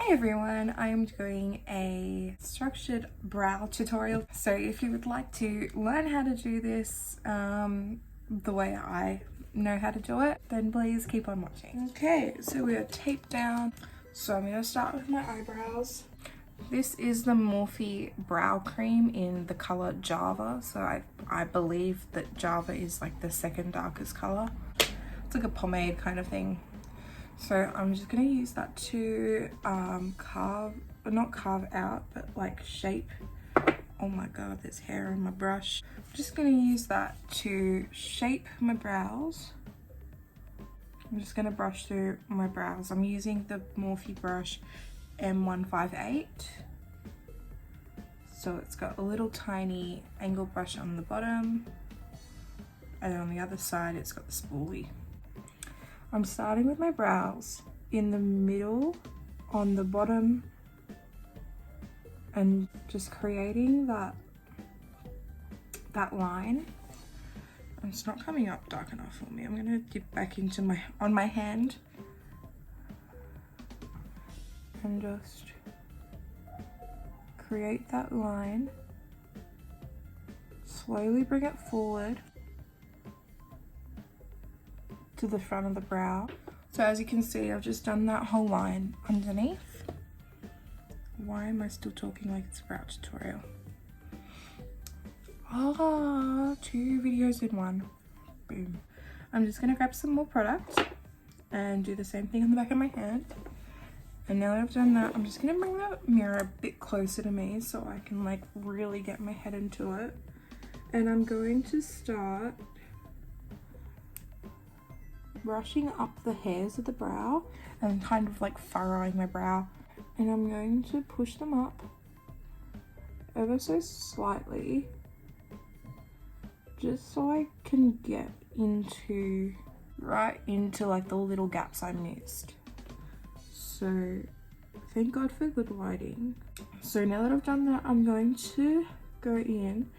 Hey everyone, I am doing a structured brow tutorial. So if you would like to learn how to do this the way I know how to do it, then please keep on watching. Okay, so we are taped down. So I'm going to start with my eyebrows. This is the Morphe brow cream in the color Java. So I believe that Java is like the second darkest color. It's like a pomade kind of thing. So I'm just going to use that to not carve out, but like shape. Oh my god, there's hair on my brush. I'm just going to use that to shape my brows. I'm just going to brush through my brows. I'm using the Morphe brush M158. So it's got a little tiny angle brush on the bottom, and on the other side it's got the spoolie. I'm starting with my brows in the middle on the bottom and just creating that line. And it's not coming up dark enough for me. I'm gonna dip back into my hand and just create that line. Slowly bring it forward to the front of the brow. So as you can see, I've just done that whole line underneath. Why am I still talking like it's a brow tutorial? Ah, 2 videos in one. Boom. I'm just gonna grab some more product and do the same thing on the back of my hand. And now that I've done that, I'm just gonna bring the mirror a bit closer to me so I can like really get my head into it. And I'm going to start brushing up the hairs of the brow and kind of like furrowing my brow, and I'm going to push them up ever so slightly just so I can get right into like the little gaps I missed. So thank God for good lighting. So now that I've done that, I'm going to go in,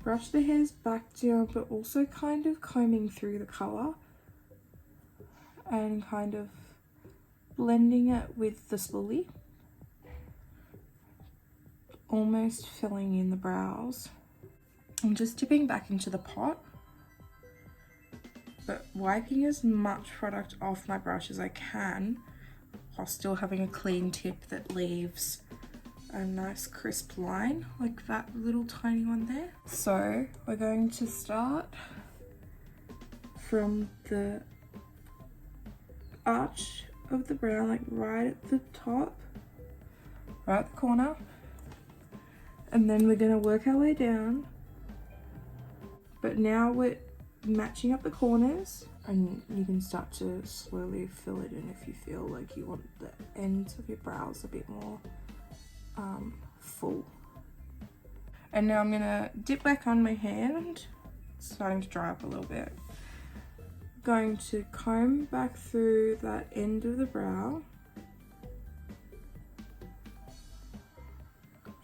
brush the hairs back down, but also kind of combing through the color and kind of blending it with the spoolie, almost filling in the brows. I'm just dipping back into the pot, but wiping as much product off my brush as I can while still having a clean tip that leaves a nice crisp line, like that little tiny one there. So we're going to start from the arch of the brow, like right at the top, right at the corner, and then we're going to work our way down, but now we're matching up the corners, and you can start to slowly fill it in if you feel like you want the ends of your brows a bit more full. And now I'm going to dip back on my hand, it's starting to dry up a little bit. Going to comb back through that end of the brow,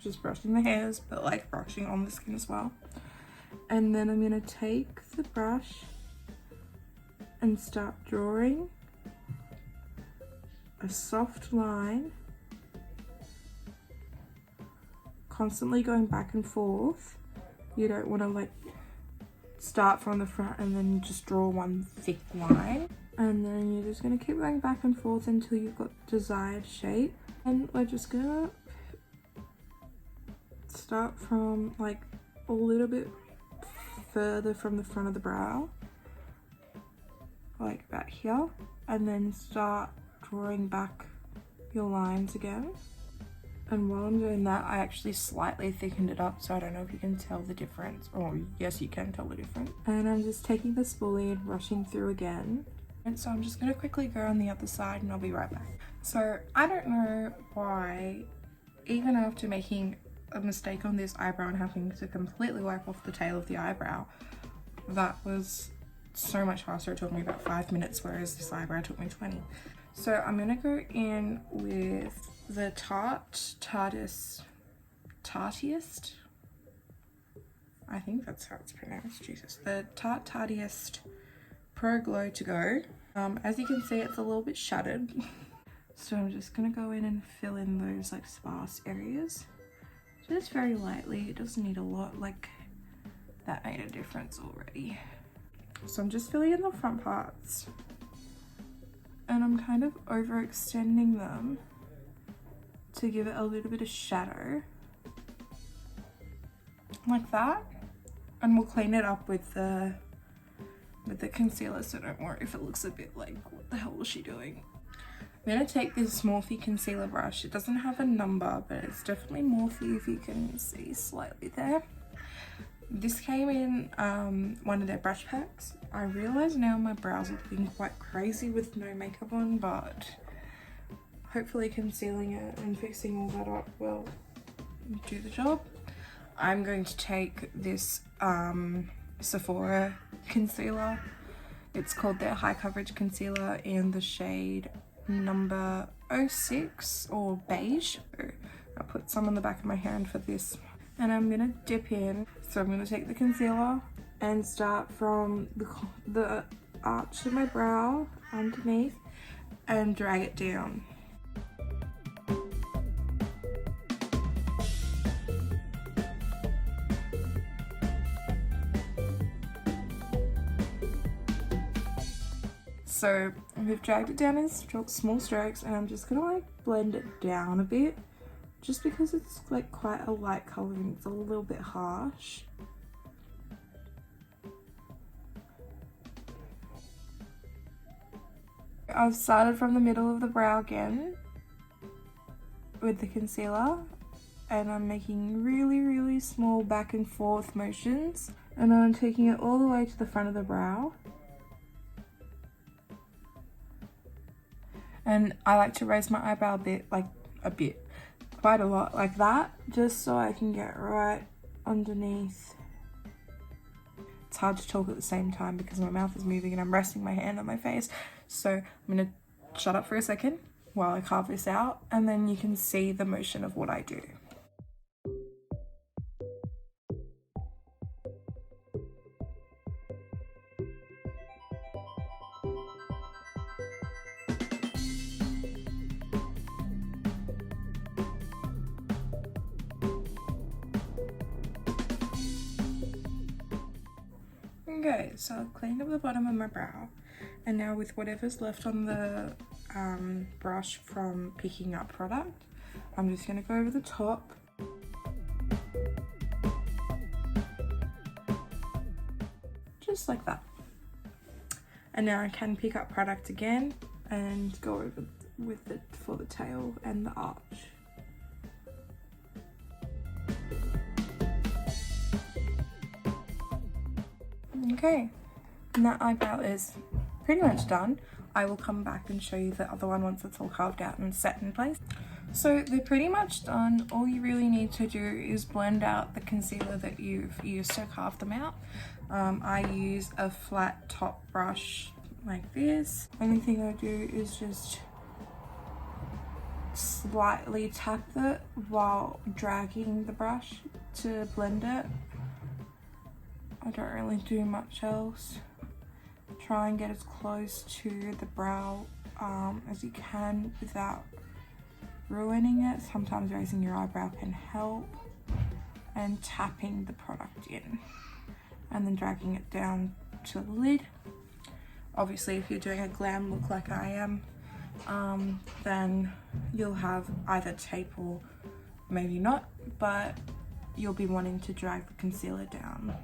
just brushing the hairs but like brushing on the skin as well. And then I'm going to take the brush and start drawing a soft line, constantly going back and forth. You don't want to like start from the front and then just draw one thick line, and then you're just going to keep going back and forth until you've got desired shape. And we're just gonna start from like a little bit further from the front of the brow, like back here, and then start drawing back your lines again. And while I'm doing that, I actually slightly thickened it up, so I don't know if you can tell the difference. Oh, yes, you can tell the difference. And I'm just taking the spoolie and brushing through again. And so I'm just going to quickly go on the other side and I'll be right back. So I don't know why, even after making a mistake on this eyebrow and having to completely wipe off the tail of the eyebrow, that was so much faster. It took me about 5 minutes, whereas this eyebrow took me 20. So I'm going to go in with the Tartiest, I think that's how it's pronounced, Jesus. The Tartiest Pro Glow to Go. As you can see, it's a little bit shattered. So I'm just gonna go in and fill in those like sparse areas. Just very lightly, it doesn't need a lot, like that made a difference already. So I'm just filling in the front parts and I'm kind of overextending them to give it a little bit of shadow, like that. And we'll clean it up with the concealer, so don't worry if it looks a bit like, what the hell was she doing? I'm gonna take this Morphe concealer brush. It doesn't have a number, but it's definitely Morphe, if you can see slightly there. This came in one of their brush packs. I realize now my brows are looking quite crazy with no makeup on, but hopefully concealing it and fixing all that up will do the job. I'm going to take this Sephora concealer. It's called their high coverage concealer in the shade number 06 or beige. I'll put some on the back of my hand for this, and I'm gonna dip in. So I'm gonna take the concealer and start from the arch of my brow underneath and drag it down. So we've dragged it down in small strokes, and I'm just gonna like blend it down a bit, just because it's like quite a light color and it's a little bit harsh. I've started from the middle of the brow again with the concealer, and I'm making really small back and forth motions, and I'm taking it all the way to the front of the brow. And I like to raise my eyebrow quite a lot, like that, just so I can get right underneath. It's hard to talk at the same time because my mouth is moving and I'm resting my hand on my face. So I'm gonna shut up for a second while I carve this out, and then you can see the motion of what I do. Okay, so I've cleaned up the bottom of my brow, and now with whatever's left on the brush from picking up product, I'm just going to go over the top. Just like that. And now I can pick up product again and go over with it for the tail and the arch. Okay, and that eyebrow is pretty much done. I will come back and show you the other one once it's all carved out and set in place. So they're pretty much done. All you really need to do is blend out the concealer that you've used to carve them out. I use a flat top brush like this. Only thing I do is just slightly tap it while dragging the brush to blend it. I don't really do much else. Try and get as close to the brow as you can without ruining it. Sometimes raising your eyebrow can help, and tapping the product in and then dragging it down to the lid. Obviously, if you're doing a glam look like I am, then you'll have either tape or maybe not, but you'll be wanting to drag the concealer down.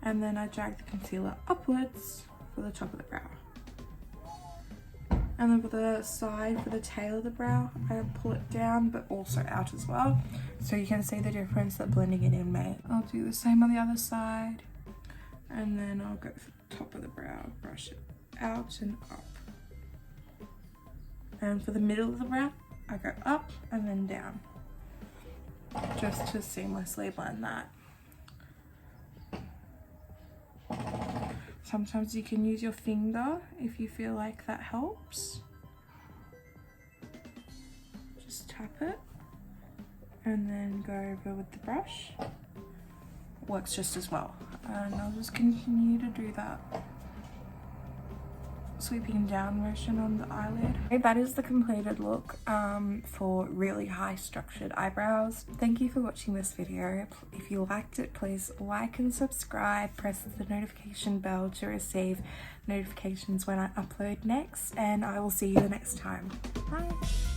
And then I drag the concealer upwards for the top of the brow. And then for the side, for the tail of the brow, I pull it down but also out as well. So you can see the difference that blending it in made. I'll do the same on the other side. And then I'll go for the top of the brow, brush it out and up. And for the middle of the brow, I go up and then down. Just to seamlessly blend that. Sometimes you can use your finger if you feel like that helps. Just tap it and then go over with the brush. Works just as well. And I'll just continue to do that. sweeping down motion on the eyelid. Okay, that is the completed look for really high structured eyebrows. Thank you for watching this video. If you liked it, please like and subscribe, press the notification bell to receive notifications when I upload next, and I will see you next time. Bye!